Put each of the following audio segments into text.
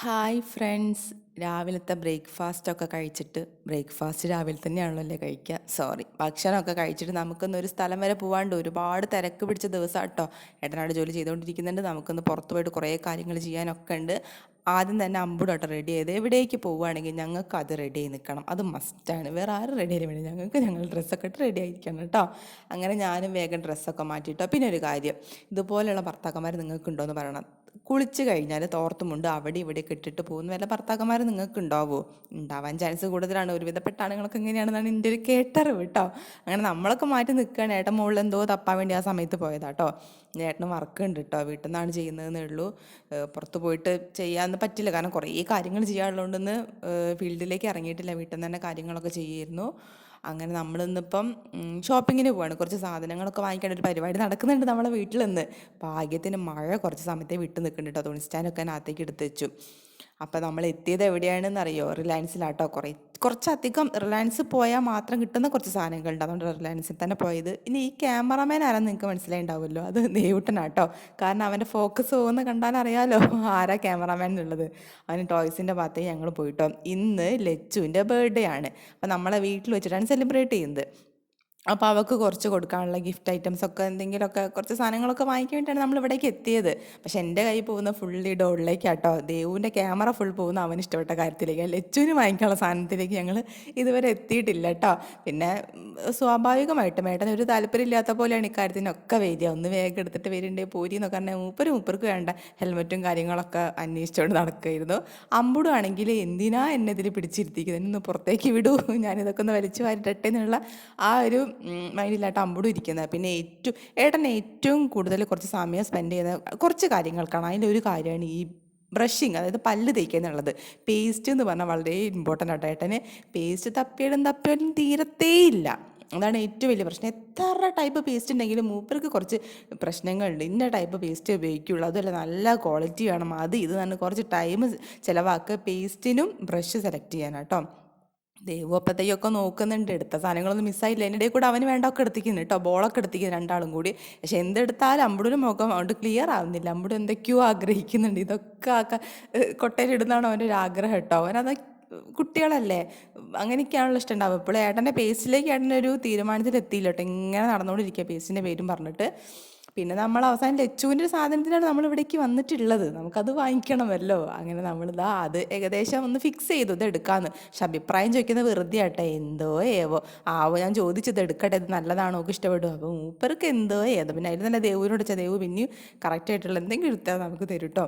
Hi friends. രാവിലത്തെ ബ്രേക്ക്ഫാസ്റ്റൊക്കെ കഴിച്ചിട്ട്, breakfast രാവിലെ തന്നെയാണല്ലോ കഴിക്കുക, സോറി, ഭക്ഷണമൊക്കെ കഴിച്ചിട്ട് നമുക്കൊന്നൊരു സ്ഥലം വരെ പോകാണ്ട്, ഒരുപാട് തിരക്ക് പിടിച്ച ദിവസം കേട്ടോ. ഏട്ടനോട് ജോലി ചെയ്തുകൊണ്ടിരിക്കുന്നുണ്ട്, നമുക്കൊന്ന് പുറത്ത് പോയിട്ട് കുറേ കാര്യങ്ങൾ ചെയ്യാനൊക്കെ ഉണ്ട്. ആദ്യം തന്നെ അമ്പുടോട്ടോ റെഡി ചെയ്ത്, എവിടേക്ക് പോവുകയാണെങ്കിൽ ഞങ്ങൾക്ക് അത് റെഡി ആയി നിൽക്കണം, അത് മസ്റ്റാണ്. വേറെ ആരും റെഡി ആയി വേണം, ഞങ്ങൾ ഡ്രസ്സൊക്കെ ഇട്ട് റെഡി ആയിരിക്കണം കേട്ടോ. അങ്ങനെ ഞാനും വേഗം ഡ്രസ്സൊക്കെ മാറ്റിയിട്ടോ. പിന്നെ ഒരു കാര്യം, ഇതുപോലെയുള്ള ഭർത്താക്കന്മാർ നിങ്ങൾക്ക് ഉണ്ടോ എന്ന് പറയണം. കുളിച്ച് കഴിഞ്ഞാൽ തോർത്തുമുണ്ട് അവിടെ ഇവിടെയൊക്കെ ഇട്ടിട്ട് പോകുന്ന വല്ല ഭർത്താക്കന്മാർ നിങ്ങൾക്ക് ഉണ്ടാവുമോ? ഉണ്ടാവാൻ ചാൻസ് കൂടുതലാണ്. ഒരുവിധപ്പെട്ട ആണുങ്ങളൊക്കെ എങ്ങനെയാണെന്നാണ് എൻ്റെ ഒരു കേട്ടറിവ് കേട്ടോ. അങ്ങനെ നമ്മളൊക്കെ മാറ്റി നിൽക്കുകയാണ്. ഏട്ടൻ മുകളിൽ എന്തോ തപ്പാൻ വേണ്ടി ആ സമയത്ത് പോയതാട്ടോ. ഏട്ടന് വർക്ക് ഉണ്ട് കേട്ടോ, വീട്ടിൽ നിന്നാണ് ചെയ്യുന്നതെന്നേ ഉള്ളൂ. പുറത്ത് പോയിട്ട് ചെയ്യാൻ പറ്റില്ല, കാരണം കുറേ കാര്യങ്ങൾ ചെയ്യാനുള്ളതുകൊണ്ടെന്ന് ഫീൽഡിലേക്ക് ഇറങ്ങിയിട്ടില്ല, വീട്ടിൽ നിന്ന് തന്നെ കാര്യങ്ങളൊക്കെ ചെയ്യായിരുന്നു. അങ്ങനെ നമ്മളിന്നിപ്പം ഷോപ്പിങ്ങിന് പോവാണ്. കുറച്ച് സാധനങ്ങളൊക്കെ വാങ്ങിക്കേണ്ട ഒരു പരിപാടി നടക്കുന്നുണ്ട് നമ്മളെ വീട്ടിൽ നിന്ന്. ഭാഗ്യത്തിന് മഴ കുറച്ച് സമയത്തെ വിട്ട് നിൽക്കുന്നുണ്ട് കേട്ടോ. തുണി സ്റ്റാൻഡൊക്കെ അതിനകത്തേക്ക് എടുത്ത് വെച്ചു. അപ്പം നമ്മൾ എത്തിയത് എവിടെയാണെന്ന് അറിയോ? റിലയൻസിലാട്ടോ. കുറച്ചധികം റിലയൻസ് പോയാൽ മാത്രം കിട്ടുന്ന കുറച്ച് സാധനങ്ങളുണ്ട്, അതുകൊണ്ട് റിലയൻസിൽ തന്നെ പോയത്. ഇനി ഈ ക്യാമറമാൻ ആരാന്ന് നിങ്ങൾക്ക് മനസ്സിലായിണ്ടാവുമല്ലോ, അത് ദേവുട്ടനാട്ടോ. കാരണം അവൻ്റെ ഫോക്കസ് പോകുന്ന കണ്ടാൽ അറിയാലോ ആരാ ക്യാമറമാൻ എന്നുള്ളത്. അവന് ടോയ്സിൻ്റെ ഭാഗത്തേക്ക് ഞങ്ങൾ പോയിട്ടോ. ഇന്ന് ലച്ചുവിൻ്റെ ബർത്ത്ഡേ ആണ്. അപ്പം നമ്മളെ വീട്ടിൽ വെച്ചിട്ടാണ് സെലിബ്രേറ്റ് ചെയ്യുന്നത്. അപ്പോൾ അവൾക്ക് കുറച്ച് കൊടുക്കാനുള്ള ഗിഫ്റ്റ് ഐറ്റംസൊക്കെ എന്തെങ്കിലുമൊക്കെ കുറച്ച് സാധനങ്ങളൊക്കെ വാങ്ങിക്കാൻ വേണ്ടിയിട്ടാണ് നമ്മൾ ഇവിടേക്ക് എത്തിയത്. പക്ഷെ എൻ്റെ കയ്യിൽ പോകുന്ന ഫുള്ളി ഡോളിലേക്കാട്ടോ. ദേവുവിൻ്റെ ക്യാമറ ഫുൾ പോകുന്ന അവന് ഇഷ്ടപ്പെട്ട കാര്യത്തിലേക്ക്, ലച്ചുവിന് വാങ്ങിക്കാനുള്ള സാധനത്തിലേക്ക് ഞങ്ങൾ ഇതുവരെ എത്തിയിട്ടില്ല കേട്ടോ. പിന്നെ സ്വാഭാവികമായിട്ടും ഏട്ടന് ഒരു താല്പര്യമില്ലാത്ത പോലെയാണ് ഇക്കാര്യത്തിനൊക്കെ വരിക. ഒന്ന് വേഗം എടുത്തിട്ട് വരുന്നുണ്ട് പോരി എന്നൊക്കെ പറഞ്ഞാൽ മൂപ്പർക്ക് വേണ്ട ഹെൽമെറ്റും കാര്യങ്ങളൊക്കെ അന്വേഷിച്ചുകൊണ്ട് നടക്കുമായിരുന്നു. അമ്പുടും ആണെങ്കിൽ എന്തിനാ എന്നെ ഇതിൽ പിടിച്ചിരുത്തിക്കുന്നത്, എന്നൊന്ന് പുറത്തേക്ക് വിടൂ, ഞാനിതൊക്കെ ഒന്ന് വലിച്ചു വാരിട്ടെ എന്നുള്ള ആ ഒരു മൈൻഡിലായിട്ട് അമ്പുടും ഇരിക്കുന്നത്. പിന്നെ ഏട്ടൻ ഏറ്റവും കൂടുതൽ കുറച്ച് സമയം സ്പെൻഡ് ചെയ്യുന്ന കുറച്ച് കാര്യങ്ങൾക്കാണ്. അതിലൊരു കാര്യമാണ് ഈ ബ്രഷിങ്, അതായത് പല്ല് തേക്കുക എന്നുള്ളത്. പേസ്റ്റ് എന്ന് പറഞ്ഞാൽ വളരെ ഇമ്പോർട്ടൻ്റ് ആട്ടോ. ഏട്ടന് പേസ്റ്റ് തപ്പിയാലും തീരത്തേയില്ല. അതാണ് ഏറ്റവും വലിയ പ്രശ്നം. എത്ര ടൈപ്പ് പേസ്റ്റ് ഉണ്ടെങ്കിലും മൂപ്പർക്ക് കുറച്ച് പ്രശ്നങ്ങളുണ്ട്. ഇന്ന ടൈപ്പ് പേസ്റ്റ് ഉപയോഗിക്കുകയുള്ളൂ, അതുമല്ല നല്ല ക്വാളിറ്റി വേണം, അത് ഇത് തന്നെ കുറച്ച് ടൈം ചിലവാക്കുക പേസ്റ്റിനും ബ്രഷ് സെലക്ട് ചെയ്യാനാട്ടോ. ദേവു അപ്പത്തേക്കൊക്കെ നോക്കുന്നുണ്ട്, എടുത്ത സാധനങ്ങളൊന്നും മിസ്സായില്ല. എൻ്റെ ഇടയിൽ കൂടെ അവന് വേണ്ടൊക്കെ എടുത്തിക്കുന്നു കേട്ടോ, ബോളൊക്കെ എടുത്തിക്കുന്നു രണ്ടാളും കൂടി. പക്ഷെ എന്തെടുത്താലും അമ്പുടിന് മുഖം അതുകൊണ്ട് ക്ലിയർ ആവുന്നില്ല. അമ്പുడు എന്തൊക്കെയോ ആഗ്രഹിക്കുന്നുണ്ട്, ഇതൊക്കെ കൊട്ടയിലിടുന്നതാണ് അവൻ്റെ ഒരു ആഗ്രഹം കേട്ടോ. അവനത് കുട്ടികളല്ലേ, അങ്ങനെയൊക്കെയാണല്ലോ ഇഷ്ടം ഉണ്ടാവും. ഇപ്പോൾ ഏട്ടൻ്റെ പേസ്റ്റിലേക്ക് ഏട്ടനൊരു തീരുമാനത്തിലെത്തിയില്ല കേട്ടോ. ഇങ്ങനെ നടന്നുകൊണ്ടിരിക്കുക പേസ്റ്റിൻ്റെ പേരും പറഞ്ഞിട്ട്. പിന്നെ നമ്മൾ അവസാനം ലച്ചുവിൻ്റെ ഒരു സാധനത്തിനാണ് നമ്മൾ ഇവിടേക്ക് വന്നിട്ടുള്ളത്, നമുക്കത് വാങ്ങിക്കണമല്ലോ. അങ്ങനെ നമ്മളിതാ അത് ഏകദേശം ഒന്ന് ഫിക്സ് ചെയ്തു, ഇത് എടുക്കാമെന്ന്. പക്ഷെ അഭിപ്രായം ചോദിക്കുന്നത് വെറുതെ ആട്ടെ, എന്തോ ഏവോ ആവോ. ഞാൻ ചോദിച്ചത് എടുക്കട്ടെ, ഇത് നല്ലതാണോ, ഒക്കെ ഇഷ്ടപ്പെടും. അപ്പോൾ മൂപ്പർക്ക് എന്തോ ഏതോ. പിന്നെ അതിൽ തന്നെ ദേവുവിനോട് വെച്ചാൽ ദേവു പിന്നെയും കറക്റ്റായിട്ടുള്ള എന്തെങ്കിലും എടുത്താൽ നമുക്ക് തരും കേട്ടോ.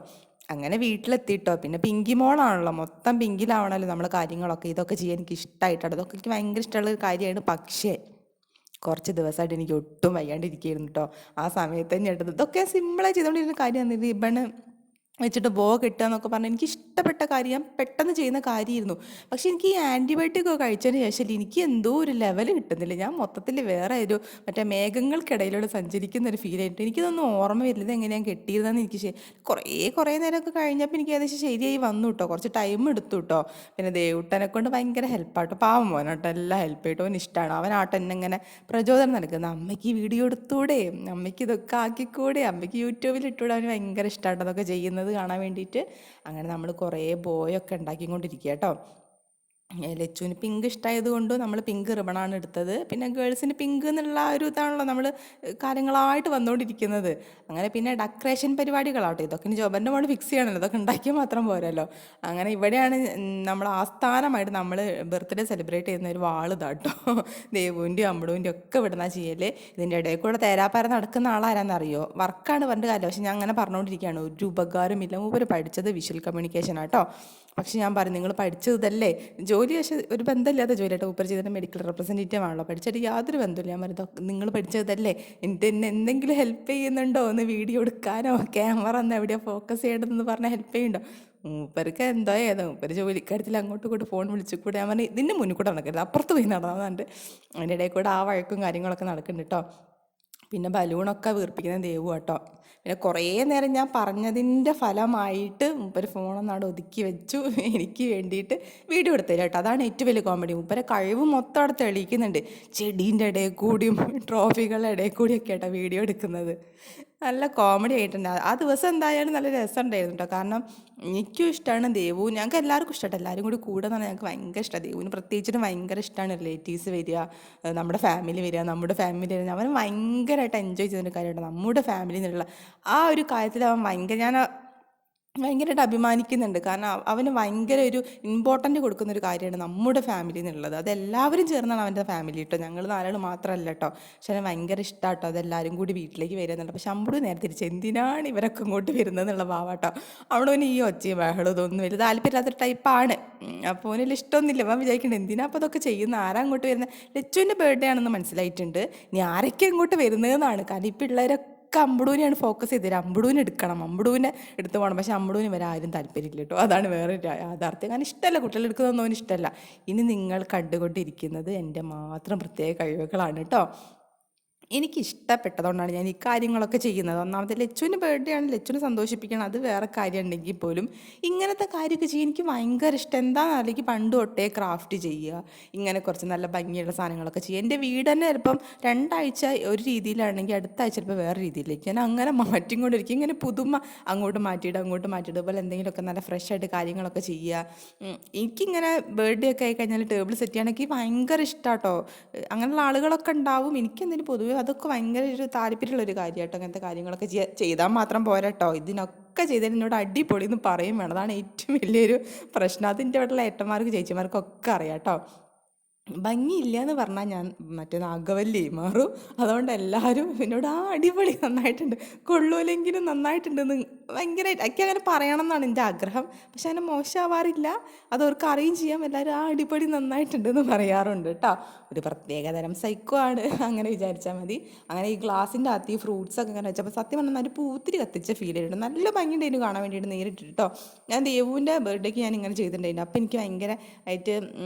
അങ്ങനെ വീട്ടിലെത്തിയിട്ടോ. പിന്നെ പിങ്കി മോളാണല്ലോ, മൊത്തം പിങ്കിലാവണമല്ലോ നമ്മൾ കാര്യങ്ങളൊക്കെ. ഇതൊക്കെ ചെയ്യാൻ എനിക്ക് ഇഷ്ടമായിട്ടോ, ഇതൊക്കെ എനിക്ക് ഭയങ്കര ഇഷ്ടമുള്ള ഒരു കാര്യമാണ്. പക്ഷേ കുറച്ച് ദിവസമായിട്ട് എനിക്ക് ഒട്ടും വയ്യാണ്ടിരിക്കുകയായിരുന്നു കേട്ടോ. ആ സമയത്ത് തന്നെ എടുത്തത് ഇതൊക്കെ സിമ്പിളായി ചെയ്തുകൊണ്ടിരുന്ന കാര്യമാണ്. റിബണ് വെച്ചിട്ട് ബോ കിട്ടുക എന്നൊക്കെ പറഞ്ഞാൽ എനിക്ക് ഇഷ്ടപ്പെട്ട കാര്യം, പെട്ടെന്ന് ചെയ്യുന്ന കാര്യമായിരുന്നു. പക്ഷെ എനിക്ക് ഈ ആൻറ്റിബയോട്ടിക് ഒക്കെ കഴിച്ചതിന് ശേഷം എനിക്ക് എന്തോ ഒരു ലെവൽ കിട്ടുന്നില്ല. ഞാൻ മൊത്തത്തിൽ വേറെ ഒരു മറ്റേ മേഘങ്ങൾക്കിടയിലൂടെ സഞ്ചരിക്കുന്ന ഒരു ഫീൽ ആയിട്ട് എനിക്കിതൊന്നും ഓർമ്മ വരില്ല, ഇത് എങ്ങനെയാണ് കെട്ടിയിരുന്നതെന്ന് എനിക്ക്. കുറേ നേരമൊക്കെ കഴിഞ്ഞപ്പോൾ എനിക്ക് ഏകദേശം ശരിയായി വന്നു കേട്ടോ. കുറച്ച് ടൈം എടുത്തു കേട്ടോ. പിന്നെ ദേവുട്ടനെ കൊണ്ട് ഭയങ്കര ഹെൽപ്പാട്ടോ, പാവം മോനോട്ടോ, എല്ലാം ഹെൽപ്പ് ചെയ്തിട്ടോ. അവന് ഇഷ്ടമാണ്. അവനാട്ടോ എന്നെ ഇങ്ങനെ പ്രചോദനം നൽകുന്നത്, അമ്മയ്ക്ക് ഈ വീഡിയോ എടുത്തൂടെ, അമ്മയ്ക്ക് ഇതൊക്കെ ആക്കിക്കൂടെ, അമ്മയ്ക്ക് യൂട്യൂബിൽ ഇട്ടൂടെ. അവന് ഭയങ്കര ഇഷ്ടമാട്ടോ അതൊക്കെ ചെയ്യുന്നത് കാണാൻ വേണ്ടിയിട്ട്. അങ്ങനെ നമ്മൾ കുറേ ബോയൊക്കെ ഉണ്ടാക്കിക്കൊണ്ടിരിക്കുക കേട്ടോ. ലച്ചുവിന് പിങ്ക് ഇഷ്ടമായത് കൊണ്ട് നമ്മൾ പിങ്ക് റിബണാണ് എടുത്തത്. പിന്നെ ഗേൾസിന് പിങ്ക് എന്നുള്ള ഒരു ഇതാണല്ലോ നമ്മൾ കാര്യങ്ങളായിട്ട് വന്നുകൊണ്ടിരിക്കുന്നത്. അങ്ങനെ പിന്നെ ഡെക്കറേഷൻ പരിപാടികളാട്ടോ. ഇതൊക്കെ ഇനി ജോബൻ്റെ മോള് ഫിക്സ് ചെയ്യണമല്ലോ, ഇതൊക്കെ ഉണ്ടാക്കിയാൽ മാത്രം പോരല്ലോ. അങ്ങനെ ഇവിടെയാണ് നമ്മൾ ആസ്ഥാനമായിട്ട് നമ്മൾ ബർത്ത്ഡേ സെലിബ്രേറ്റ് ചെയ്യുന്ന ഒരു വാൾ ഇതാട്ടോ. ദേവുവിൻ്റെയും അമ്പടുവിൻ്റെയും ഒക്കെ ഇവിടുന്ന ചെയ്യല്. ഇതിൻ്റെ ഇടയിൽ കൂടെ തേരാപ്പാര നടക്കുന്ന ആളാരാന്നറിയോ? വർക്കാണ് പറഞ്ഞിട്ട് കാര്യമില്ല, പക്ഷെ ഞാൻ അങ്ങനെ പറഞ്ഞുകൊണ്ടിരിക്കുകയാണ്, ഒരു ഉപകാരമില്ല. മൂപ്പര് പഠിച്ചത് വിഷ്വൽ കമ്മ്യൂണിക്കേഷൻ ആട്ടോ. പക്ഷെ ഞാൻ പറഞ്ഞു, നിങ്ങൾ പഠിച്ചതല്ലേ ജോലി, പക്ഷേ ഒരു ബന്ധമില്ലാത്ത ജോലിയായിട്ട് ഊപ്പർ ചെയ്തിട്ട് മെഡിക്കൽ റെപ്രസെൻറ്റേറ്റീവ് ആണല്ലോ, പഠിച്ചിട്ട് യാതൊരു ബന്ധമില്ല. ഞാൻ പറഞ്ഞു, നിങ്ങൾ പഠിച്ചതല്ലേ, എന്നിട്ട് എന്നെ എന്തെങ്കിലും ഹെൽപ്പ് ചെയ്യുന്നുണ്ടോ, ഒന്ന് വീഡിയോ എടുക്കാനോ ക്യാമറ ഒന്ന് എവിടെയോ ഫോക്കസ് ചെയ്യേണ്ടതെന്ന് പറഞ്ഞാൽ ഹെൽപ്പ് ചെയ്യുന്നുണ്ടോ? മൂപ്പർക്ക് എന്തോ ഏതോ മൂപ്പര് ജോലിക്കാര്യത്തിൽ അങ്ങോട്ടും ഇങ്ങോട്ട് ഫോൺ വിളിച്ചു കൂടെ. ഞാൻ പറഞ്ഞു, ഇതിൻ്റെ മുന്നിൽ കൂടെ നടക്കരുത്, അപ്പുറത്ത് പോയി നടന്നാന്നുണ്ട്. അതിൻ്റെ ഇടയിൽ കൂടെ ആ വഴക്കും കാര്യങ്ങളൊക്കെ നടക്കുന്നുണ്ട് കേട്ടോ. പിന്നെ ബലൂണൊക്കെ വീർപ്പിക്കുന്ന ദേവു കേട്ടോ. പിന്നെ കുറേ നേരം ഞാൻ പറഞ്ഞതിൻ്റെ ഫലമായിട്ട് മൂപ്പര് ഫോണൊന്നാട് ഒതുക്കി വെച്ചു, എനിക്ക് വേണ്ടിയിട്ട് വീഡിയോ എടുത്തില്ല കേട്ടോ. അതാണ് ഏറ്റവും വലിയ കോമഡി. മൂപ്പരെ കഴിവ് മൊത്തം അവിടെ തെളിയിക്കുന്നുണ്ട്. ചെടീൻ്റെ ഇടയിൽ കൂടിയും ട്രോഫികളുടെ ഇടയിൽ കൂടിയൊക്കെ കേട്ടോ വീഡിയോ എടുക്കുന്നത്. നല്ല കോമഡി ആയിട്ടുണ്ട്. ആ ദിവസം എന്തായാലും നല്ല രസമുണ്ടായിരുന്നു കേട്ടോ. കാരണം എനിക്കും ഇഷ്ടമാണ് ദേവുവും, ഞങ്ങൾക്ക് എല്ലാവർക്കും ഇഷ്ടമാണ്. എല്ലാവരും കൂടി കൂടെ എന്ന് പറഞ്ഞാൽ ഞങ്ങൾക്ക് ഭയങ്കര ഇഷ്ടമാണ്. ദേവുവിന് പ്രത്യേകിച്ചിട്ട് ഭയങ്കര ഇഷ്ടമാണ് റിലേറ്റീവ്സ് വരിക, നമ്മുടെ ഫാമിലി വരിക, നമ്മുടെ ഫാമിലി വരിക. അവൻ ഭയങ്കരമായിട്ട് എൻജോയ് ചെയ്യുന്നൊരു കാര്യമാണ് നമ്മുടെ ഫാമിലി എന്നുള്ള ആ ഒരു കാര്യത്തിൽ. അവൻ ഭയങ്കര, ഞാൻ ഭയങ്കരമായിട്ട് അഭിമാനിക്കുന്നുണ്ട്. കാരണം അവന് ഭയങ്കര ഒരു ഇമ്പോർട്ടൻ്റ് കൊടുക്കുന്നൊരു കാര്യമാണ് നമ്മുടെ ഫാമിലി എന്നുള്ളത്. അതെല്ലാവരും ചേർന്നാണ് അവൻ്റെ ഫാമിലി കേട്ടോ. ഞങ്ങൾ നാലാൾ മാത്രമല്ല കേട്ടോ. പക്ഷെ അവന് ഭയങ്കര ഇഷ്ടമാണ് കേട്ടോ അതെല്ലാവരും കൂടി വീട്ടിലേക്ക് വരിക എന്നുള്ളത്. പക്ഷെ അമ്പൂട് നേരെ തിരിച്ച് എന്തിനാണ് ഇവരൊക്കെ ഇങ്ങോട്ട് വരുന്നത് എന്നുള്ള ഭാവാട്ടോ. അവിടെ അവന് ഈ ഒച്ചയും ബഹളം ഇതൊന്നും വലിയ താല്പര്യമില്ലാത്തൊരു ടൈപ്പാണ്. അപ്പോൾ അവനിൽ ഇഷ്ടമൊന്നുമില്ല. അവൻ വിചാരിക്കേണ്ടത് എന്തിനാ അപ്പോൾ അതൊക്കെ ചെയ്യുന്ന, ആരാ അങ്ങോട്ട് വരുന്നത്. ലച്ചുവിൻ്റെ ബർത്ത്ഡേ ആണെന്ന് മനസ്സിലായിട്ടുണ്ട്. ഇനി ആരൊക്കെ ഇങ്ങോട്ട് വരുന്നതെന്നാണ്. കാരണം ഈ പിള്ളേരൊക്കെ അമ്പടൂനെയാണ് ഫോക്കസ് ചെയ്തത്. അമ്പടൂനെ എടുക്കണം, അമ്പടൂനെ എടുത്ത് പോകണം. പക്ഷെ അമ്പടൂന് വരെ ആരും താല്പര്യമില്ല കേട്ടോ. അതാണ് വേറെ യാഥാർത്ഥ്യം. കാരണം ഇഷ്ടമല്ല, കുട്ടികൾ എടുക്കുന്നതൊന്നും അവന് ഇഷ്ടമല്ല. ഇനി നിങ്ങൾ കണ്ടുകൊണ്ടിരിക്കുന്നത് എൻ്റെ മാത്രം പ്രത്യേക കഴിവുകളാണ് കേട്ടോ. എനിക്ക് ഇഷ്ടപ്പെട്ടതുകൊണ്ടാണ് ഞാൻ ഈ കാര്യങ്ങളൊക്കെ ചെയ്യുന്നത്. ഒന്നാമത്തെ ലച്ചുവിന് ബർത്ത്ഡേ ആണ്, ലച്ചുവിനെ സന്തോഷിപ്പിക്കണം, അത് വേറെ കാര്യം ഉണ്ടെങ്കിൽ പോലും ഇങ്ങനത്തെ കാര്യമൊക്കെ ചെയ്യാൻ എനിക്ക് ഭയങ്കര ഇഷ്ടം. എന്താണെന്ന് അല്ലെങ്കിൽ പണ്ട് തൊട്ടേ ക്രാഫ്റ്റ് ചെയ്യുക, ഇങ്ങനെ കുറച്ച് നല്ല ഭംഗിയുള്ള സാധനങ്ങളൊക്കെ ചെയ്യുക. എൻ്റെ വീട് തന്നെ ചിലപ്പം 2 ആഴ്ച ഒരു രീതിയിലാണെങ്കിൽ അടുത്ത ആഴ്ച ചിലപ്പോൾ വേറെ രീതിയിലേക്ക് ഞാൻ അങ്ങനെ മാറ്റിക്കൊണ്ടിരിക്കും. ഇങ്ങനെ പുതുമ അങ്ങോട്ട് മാറ്റിയിട്ട് അതുപോലെ എന്തെങ്കിലുമൊക്കെ നല്ല ഫ്രഷ് ആയിട്ട് കാര്യങ്ങളൊക്കെ ചെയ്യുക. എനിക്കിങ്ങനെ ബർത്ത്ഡേ ഒക്കെ ആയി കഴിഞ്ഞാൽ ടേബിൾ സെറ്റ് ചെയ്യണമെങ്കിൽ ഭയങ്കര ഇഷ്ടമാട്ടോ. അങ്ങനെയുള്ള ആളുകളൊക്കെ ഉണ്ടാവും. എനിക്കെന്തിനും പൊതുവെ അതൊക്കെ ഭയങ്കര ഒരു താല്പര്യമുള്ളൊരു കാര്യമാട്ടോ. അങ്ങനത്തെ കാര്യങ്ങളൊക്കെ ചെയ്താൽ മാത്രം പോരാട്ടോ, ഇതിനൊക്കെ ചെയ്തതിന് എന്നോട് അടിപൊളി എന്ന് പറയും വേണം. അതാണ് ഏറ്റവും വലിയൊരു പ്രശ്നം. അതിൻ്റെ വീട്ടിലെ ഏട്ടന്മാർക്ക് ചേച്ചിമാർക്കൊക്കെ അറിയാം കേട്ടോ. ഭംഗിയില്ല എന്ന് പറഞ്ഞാൽ ഞാൻ മറ്റേ നാഗവല്ലി മാറും. അതുകൊണ്ട് എല്ലാവരും എന്നോട് അടിപൊളി നന്നായിട്ടുണ്ട്, കൊള്ളൂലെങ്കിലും നന്നായിട്ടുണ്ടെന്ന് ഭയങ്കരമായിട്ട് എനിക്ക് അങ്ങനെ പറയണം എന്നാണ് എൻ്റെ ആഗ്രഹം. പക്ഷെ അങ്ങനെ മോശമാവാറില്ല, അതവർക്ക് അറിയുകയും ചെയ്യാം. എല്ലാവരും അടിപൊളി നന്നായിട്ടുണ്ടെന്ന് പറയാറുണ്ട് കേട്ടോ. ഒരു പ്രത്യേകതരം സൈക്കോ ആണ്, അങ്ങനെ വിചാരിച്ചാൽ മതി. അങ്ങനെ ഈ ഗ്ലാസിൻ്റെ അകത്ത് ഈ ഫ്രൂട്ട്സൊക്കെ ഇങ്ങനെ വെച്ചപ്പോൾ സത്യം പറഞ്ഞാൽ ഒരു പൂത്തിരി കത്തിച്ച ഫീൽ ചെയ്തിട്ടുണ്ട്. നല്ല ഭംഗിയുണ്ടായിരുന്നു കാണാൻ വേണ്ടിയിട്ട് നേരിട്ടിട്ട് കേട്ടോ. ഞാൻ ദേവുവിൻ്റെ ബർത്ത്ഡേക്ക് ഞാൻ ഇങ്ങനെ ചെയ്തിട്ടുണ്ടായിരുന്നു. അപ്പോൾ എനിക്ക് ഭയങ്കര ആയിട്ട്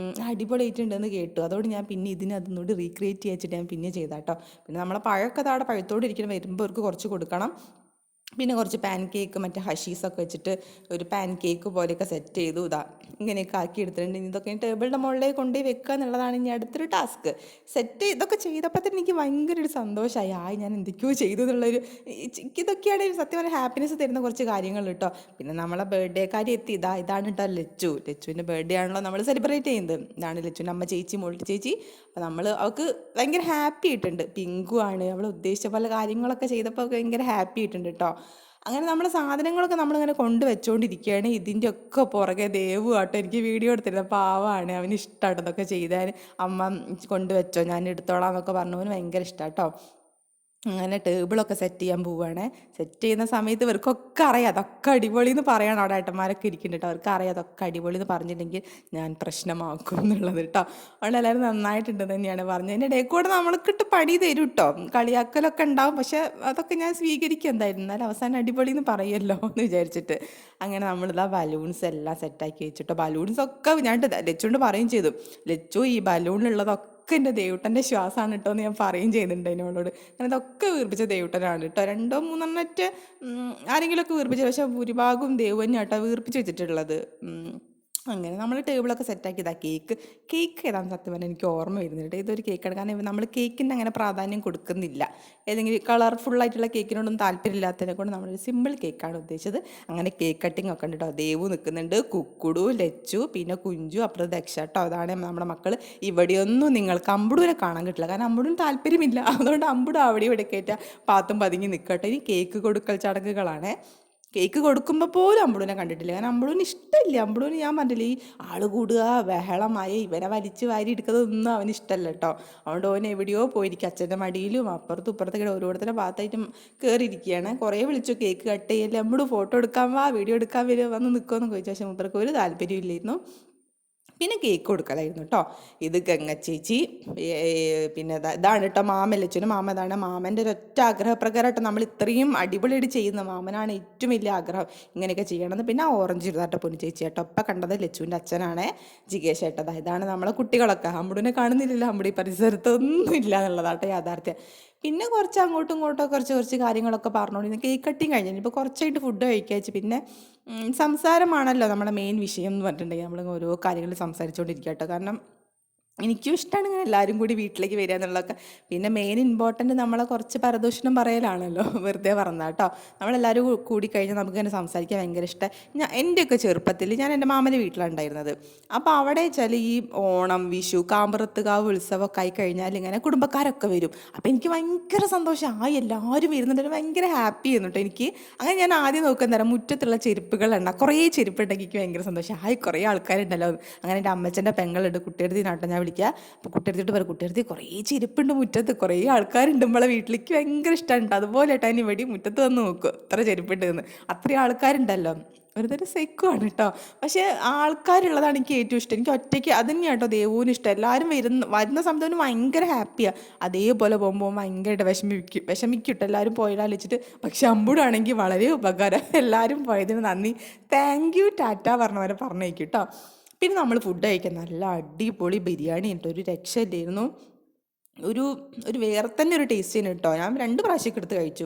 അടിപൊളിയായിട്ടുണ്ടെന്ന് കേട്ടു. അതുകൊണ്ട് ഞാൻ പിന്നെ അതൊന്നുകൂടി റീക്രിയേറ്റ് ചെയ്യിച്ചിട്ട് ഞാൻ പിന്നെ ചെയ്താട്ടോ. പിന്നെ നമ്മളെ പഴമൊക്കെ അവിടെ പഴുത്തോണ്ടിരിക്കണം, വരുമ്പോൾ അവർക്ക് കുറച്ച് കൊടുക്കണം. പിന്നെ കുറച്ച് പാൻ കേക്ക് മറ്റേ ഹഷീസൊക്കെ വെച്ചിട്ട് ഒരു പാൻ കേക്ക് പോലെയൊക്കെ സെറ്റ് ചെയ്തു. ഇങ്ങനെയൊക്കെ ആക്കി എടുത്തിട്ടുണ്ട്. ഇതൊക്കെ ടേബിളിൻ്റെ മുകളിലേക്ക് കൊണ്ടുപോയി വെക്കുക എന്നുള്ളതാണ് ഇനി അടുത്തൊരു ടാസ്ക്. ഇതൊക്കെ ചെയ്തപ്പോൾ തന്നെ എനിക്ക് ഭയങ്കര ഒരു സന്തോഷമായി. ഞാൻ എന്തൊക്കെയോ ചെയ്തു എന്നുള്ളൊരു, ഇതൊക്കെയാണ് സത്യം പറഞ്ഞാൽ ഹാപ്പിനെസ് തരുന്ന കുറച്ച് കാര്യങ്ങൾ കേട്ടോ. പിന്നെ നമ്മളെ ബർത്ത്ഡേ കാര്യം എത്തി. ഇതാണ് കേട്ടോ ലച്ചുവിൻ്റെ ബർത്ത്ഡേ ആണല്ലോ നമ്മൾ സെലിബ്രേറ്റ് ചെയ്യുന്നത്. ഇതാണ് ലച്ചുവിൻ്റെ അമ്മ ചേച്ചി, മോൾട്ട് ചേച്ചി. അപ്പോൾ അവൾക്ക് ഭയങ്കര ഹാപ്പി ആയിട്ടുണ്ട്. പിങ്കു ആണ് അവൾ ഉദ്ദേശിച്ച പല കാര്യങ്ങളൊക്കെ ചെയ്തപ്പോൾ അവൾക്ക് ഭയങ്കര ഹാപ്പി ആയിട്ടുണ്ട് കേട്ടോ. അങ്ങനെ നമ്മുടെ സാധനങ്ങളൊക്കെ നമ്മളിങ്ങനെ കൊണ്ടുവച്ചുകൊണ്ടിരിക്കുകയാണ്. ഇതിൻ്റെ ഒക്കെ പുറകെ ദേവു കേട്ടോ എനിക്ക് വീഡിയോ എടുത്തിരുന്നത്. പാവമാണ്, അവന് ഇഷ്ടമാട്ടോ ഇതൊക്കെ ചെയ്താൽ. അമ്മ കൊണ്ടുവച്ചോ, ഞാൻ എടുത്തോളാം എന്നൊക്കെ പറഞ്ഞവന് ഭയങ്കര ഇഷ്ടമാണ് കേട്ടോ. അങ്ങനെ ടേബിളൊക്കെ സെറ്റ് ചെയ്യാൻ പോവുകയാണ്. സെറ്റ് ചെയ്യുന്ന സമയത്ത് ഇവർക്കൊക്കെ അറിയാം അതൊക്കെ അടിപൊളി എന്ന് പറയണം. അവിടെ ഏട്ടന്മാരൊക്കെ ഇരിക്കുന്നുണ്ട്, അവർക്ക് അറിയാം അതൊക്കെ അടിപൊളി എന്ന് പറഞ്ഞിട്ടുണ്ടെങ്കിൽ ഞാൻ പ്രശ്നമാക്കും എന്നുള്ളത് കേട്ടോ. അതുകൊണ്ട് എല്ലാവരും നന്നായിട്ടുണ്ട് തന്നെയാണ് പറഞ്ഞത്. അതിൻ്റെ ഇടയിൽ കൂടെ നമ്മൾക്കിട്ട് പണി തരും കേട്ടോ, കളിയാക്കലൊക്കെ ഉണ്ടാവും. പക്ഷെ അതൊക്കെ ഞാൻ സ്വീകരിക്കും എന്തായാലും. എന്നാലും അവസാനം അടിപൊളി എന്ന് പറയുമല്ലോ എന്ന് വിചാരിച്ചിട്ട് അങ്ങനെ നമ്മളിതാ ബലൂൺസ് എല്ലാം സെറ്റാക്കി വെച്ചിട്ടോ. ബലൂൺസൊക്കെ ഞാൻ ലച്ചുകൊണ്ട് പറയുകയും ചെയ്തു, ലച്ചു ഈ ബലൂണിലുള്ളതൊക്കെ എൻ്റെ ദേവുട്ടൻ്റെ ശ്വാസമാണ് കേട്ടോ എന്ന് ഞാൻ പറയുകയും ചെയ്യുന്നുണ്ട് എന്നോട്. അങ്ങനെ ഇതൊക്കെ വീർപ്പിച്ച ദേവുട്ടനാണ് കേട്ടോ. 2 3 ആരെങ്കിലുമൊക്കെ വീർപ്പിച്ചത്, പക്ഷേ ഭൂരിഭാഗവും ദേവു തന്നെയാണ് കേട്ടോ വീർപ്പിച്ച് വെച്ചിട്ടുള്ളത്. അങ്ങനെ നമ്മൾ ടേബിളൊക്കെ സെറ്റാക്കിയതാ. കേക്ക് ഏതാണെന്ന് സത്യം പറഞ്ഞാൽ എനിക്ക് ഓർമ്മ വരുന്നുണ്ട്. ഇതൊരു കേക്കാണ്. കാരണം നമ്മൾ കേക്കിൻ്റെ അങ്ങനെ പ്രാധാന്യം കൊടുക്കുന്നില്ല. ഏതെങ്കിലും കളർഫുള്ളായിട്ടുള്ള കേക്കിനോടൊന്നും താല്പര്യമില്ലാത്തതിനെ കൊണ്ട് നമ്മളൊരു സിമ്പിൾ കേക്കാണ് ഉദ്ദേശിച്ചത്. അങ്ങനെ കേക്ക് കട്ടിങ് ഒക്കെ ഉണ്ട് കേട്ടോ. ദേവു നിൽക്കുന്നുണ്ട്, കുക്കുടു, ലച്ചു, പിന്നെ കുഞ്ചു, അപ്പുറത്ത് ദക്ഷ കേട്ടോ. അതാണ് നമ്മുടെ മക്കൾ. ഇവിടെയൊന്നും നിങ്ങൾക്ക് അമ്പുടൂരെ കാണാൻ കിട്ടില്ല, കാരണം അമ്പുടൂന് താല്പര്യമില്ല. അതുകൊണ്ട് അമ്പുടു അവിടെ ഇവിടെ കയറ്റാ പാത്തും പതുങ്ങി നിൽക്കട്ടെ. ഇനി കേക്ക് കൊടുക്കൽ ചടങ്ങുകളാണ്. കേക്ക് കൊടുക്കുമ്പോൾ പോലും അമ്പളൂനെ കണ്ടിട്ടില്ല, കാരണം അമ്പളൂന് ഇഷ്ടമില്ല. അമ്പളൂന് ഞാൻ പറഞ്ഞില്ല, ഈ ആൾ കൂടുക ബഹളമായി ഇവനെ വലിച്ച് വാരി എടുക്കുന്നതൊന്നും അവന് ഇഷ്ടമല്ല കേട്ടോ. അതുകൊണ്ട് ഓൻ എവിടെയോ പോയിരിക്കും, അച്ഛൻ്റെ മടിയിലും അപ്പുറത്തും ഇപ്പുറത്തൊക്കെ ഓരോരുത്തരുടെ ഭാഗത്തായിട്ടും കയറിയിരിക്കുകയാണ്. കുറേ വിളിച്ചു കേക്ക് കട്ട് ചെയ്യല്ലേ, നമ്മൾ ഫോട്ടോ എടുക്കാൻ വാ, വീഡിയോ എടുക്കാൻ വരുമോ, വന്ന് നിൽക്കുമെന്ന് ചോദിച്ചു. പക്ഷേ മൂപ്പർക്ക് ഒരു താല്പര്യമില്ലായിരുന്നു. പിന്നെ കേക്ക് കൊടുക്കലായിരുന്നു കേട്ടോ. ഇത് ഗംഗച്ചേച്ചി. പിന്നെ ഇതാണ് കേട്ടോ മാമൻ, ലച്ചുവിൻ്റെ മാമ. ഇതാണ് മാമൻ്റെ ഒരൊറ്റ ആഗ്രഹപ്രകാരം കേട്ടോ നമ്മൾ ഇത്രയും അടിപൊളിയായിട്ട് ചെയ്യുന്നത്. മാമനാണ് ഏറ്റവും വലിയ ആഗ്രഹം ഇങ്ങനെയൊക്കെ ചെയ്യണമെന്ന്. പിന്നെ ആ ഓറഞ്ച് ഇരുന്നാട്ടോ പൊന്നു ചേച്ചി കേട്ടോ. ഇപ്പം കണ്ടത് ലച്ചുവിൻ്റെ അച്ഛനാണ്, ജിഗേഷ് ഏട്ടതാ. ഇതാണ് നമ്മളെ കുട്ടികളൊക്കെ. അമ്പുടിനെ കാണുന്നില്ലല്ലോ, അമ്പുടി പരിസരത്തൊന്നും ഇല്ല എന്നുള്ളതാട്ടോ യാഥാർത്ഥ്യം. പിന്നെ കുറച്ച് അങ്ങോട്ടും ഇങ്ങോട്ടും കുറച്ച് കാര്യങ്ങളൊക്കെ പറഞ്ഞുകൊണ്ടിരുന്നു. കേക്ക് കട്ടിങ് കഴിഞ്ഞു. ഇപ്പോൾ കുറച്ചായിട്ട് ഫുഡ് കഴിക്കാച്ച്. പിന്നെ സംസാരമാണല്ലോ നമ്മുടെ മെയിൻ വിഷയം എന്ന് പറഞ്ഞിട്ടുണ്ടെങ്കിൽ നമ്മൾ ഓരോ കാര്യങ്ങൾ സംസാരിച്ചുകൊണ്ടിരിക്കുക കേട്ടോ. കാരണം എനിക്കും ഇഷ്ടമാണ് ഇങ്ങനെ എല്ലാവരും കൂടി വീട്ടിലേക്ക് വരിക എന്നുള്ളതൊക്കെ. പിന്നെ മെയിൻ ഇമ്പോർട്ടൻറ്റ് നമ്മളെ കുറച്ച് പരദൂഷണം പറയലാണല്ലോ. വെറുതെ പറഞ്ഞാൽ കേട്ടോ. നമ്മളെല്ലാവരും കൂടി കഴിഞ്ഞാൽ നമുക്കിങ്ങനെ സംസാരിക്കാൻ ഭയങ്കര ഇഷ്ടം. എൻ്റെയൊക്കെ ചെറുപ്പത്തിൽ ഞാൻ എൻ്റെ മാമൻ്റെ വീട്ടിലാണ് ഉണ്ടായിരുന്നത്. അപ്പോൾ അവിടെ വെച്ചാൽ ഈ ഓണം, വിഷു, കാമ്പറത്തുകാവ് ഉത്സവമൊക്കെ ആയി കഴിഞ്ഞാൽ ഇങ്ങനെ കുടുംബക്കാരൊക്കെ വരും. അപ്പോൾ എനിക്ക് ഭയങ്കര സന്തോഷം. എല്ലാവരും വരുന്നുണ്ടെങ്കിൽ ഭയങ്കര ഹാപ്പി ചെയ്യുന്നു കേട്ടോ എനിക്ക്. അങ്ങനെ ഞാൻ ആദ്യം നോക്കാൻ തരാം മുറ്റത്തുള്ള ചെരുപ്പുകളുണ്ട്. കുറേ ചെരുപ്പുണ്ടെങ്കിൽ എനിക്ക് ഭയങ്കര സന്തോഷം. കുറേ ആൾക്കാരുണ്ടല്ലോ. അങ്ങനെ എൻ്റെ അമ്മച്ചൻ്റെ പെങ്ങളുണ്ട്, കുട്ടിയെടുത്തി നാട്ടിൽ ഞാൻ വിളിക്കുക. അപ്പോൾ കുട്ടിയെടുത്തിട്ട് പറയും, കുട്ടിയെടുത്തി കുറേ ചെരുപ്പുണ്ട് മുറ്റത്ത്, കുറേ ആൾക്കാരുണ്ട് നമ്മളെ വീട്ടിലേക്ക്. ഭയങ്കര ഇഷ്ടമുണ്ട്. അതുപോലെ ഏട്ടാ ഇനി ഇവിടെ മുറ്റത്ത് വന്ന് നോക്കും എത്ര ചെരുപ്പുണ്ട് എന്ന്. അത്രയും ആൾക്കാരുണ്ടല്ലോ. ഒരു സെക്കുമാണ് കേട്ടോ. പക്ഷേ ആൾക്കാരുള്ളതാണ് എനിക്ക് ഏറ്റവും ഇഷ്ടം. എനിക്ക് ഒറ്റയ്ക്ക് അത് തന്നെയാണ് കേട്ടോ ദേവൂന് ഇഷ്ടം. എല്ലാവരും വരുന്ന സമയത്ത് അവന് ഭയങ്കര ഹാപ്പിയാണ്. അതേപോലെ പോകുമ്പോൾ ഭയങ്കരമായിട്ട് വിഷമിക്കും എല്ലാവരും പോയാലോചിച്ചിട്ട്. പക്ഷെ അമ്പൂടാണെങ്കിൽ വളരെ ഉപകാരം. എല്ലാവരും പോയതിന് നന്ദി, താങ്ക് യു, ടാറ്റ പറഞ്ഞ പോലെ പറഞ്ഞേക്കും കേട്ടോ. പിന്നെ നമ്മൾ ഫുഡ് കഴിക്കാൻ നല്ല അടിപൊളി ബിരിയാണി ഉണ്ട്, ഒരു രക്ഷയില്ലായിരുന്നു. ഒരു ഒരു വേറെ തന്നെ ഒരു ടേസ്റ്റിന് കേട്ടോ. ഞാൻ 2 പ്രാവശ്യമൊക്കെ എടുത്ത് കഴിച്ചു.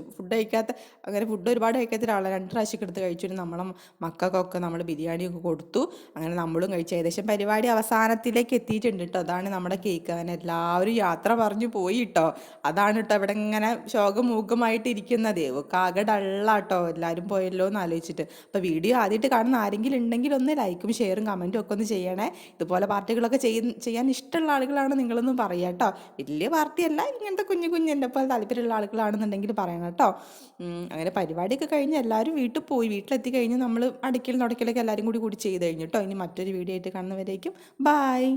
അങ്ങനെ ഫുഡ് ഒരുപാട് കഴിക്കാത്ത ഒരാളാണ്. 2 പ്രാവശ്യമൊക്കെ എടുത്ത് കഴിച്ചു. നമ്മളെ മക്കൾക്കൊക്കെ നമ്മൾ ബിരിയാണിയൊക്കെ കൊടുത്തു. അങ്ങനെ നമ്മളും കഴിച്ചു. ഏകദേശം പരിപാടി അവസാനത്തിലേക്ക് എത്തിയിട്ടുണ്ട് കേട്ടോ. അതാണ് നമ്മുടെ കേക്ക്. അങ്ങനെ എല്ലാവരും യാത്ര പറഞ്ഞു പോയി കേട്ടോ. അതാണ് കേട്ടോ ഇവിടെ ഇങ്ങനെ ശോകമൂകമായിട്ട് ഇരിക്കുന്നത്. ആകെ ഡള്ളാട്ടോ എല്ലാവരും പോയല്ലോ എന്ന് ആലോചിച്ചിട്ട്. അപ്പോൾ വീഡിയോ ആദ്യമായിട്ട് കാണുന്ന ആരെങ്കിലും ഉണ്ടെങ്കിൽ ഒന്ന് ലൈക്കും ഷെയറും കമൻറ്റും ഒക്കെ ഒന്ന് ചെയ്യണേ. ഇതുപോലെ പാർട്ടികളൊക്കെ ചെയ്യാൻ ഇഷ്ടമുള്ള ആളുകളാണ് നിങ്ങളൊന്നും പറയാം കേട്ടോ. വലിയ പാർട്ടിയല്ല, ഇങ്ങനത്തെ കുഞ്ഞു കുഞ്ഞു എൻ്റെ പോലെ താല്പര്യമുള്ള ആളുകളാണെന്നുണ്ടെങ്കിൽ പറയണം കേട്ടോ. അങ്ങനെ പരിപാടിയൊക്കെ കഴിഞ്ഞ് എല്ലാവരും വീട്ടിലെത്തി കഴിഞ്ഞ് നമ്മൾ അടിക്കലും തുടക്കലൊക്കെ എല്ലാവരും കൂടി ചെയ്ത് കഴിഞ്ഞു കേട്ടോ. ഇനി മറ്റൊരു വീഡിയോ ആയിട്ട് കാണുന്നവരേക്കും ബായ്.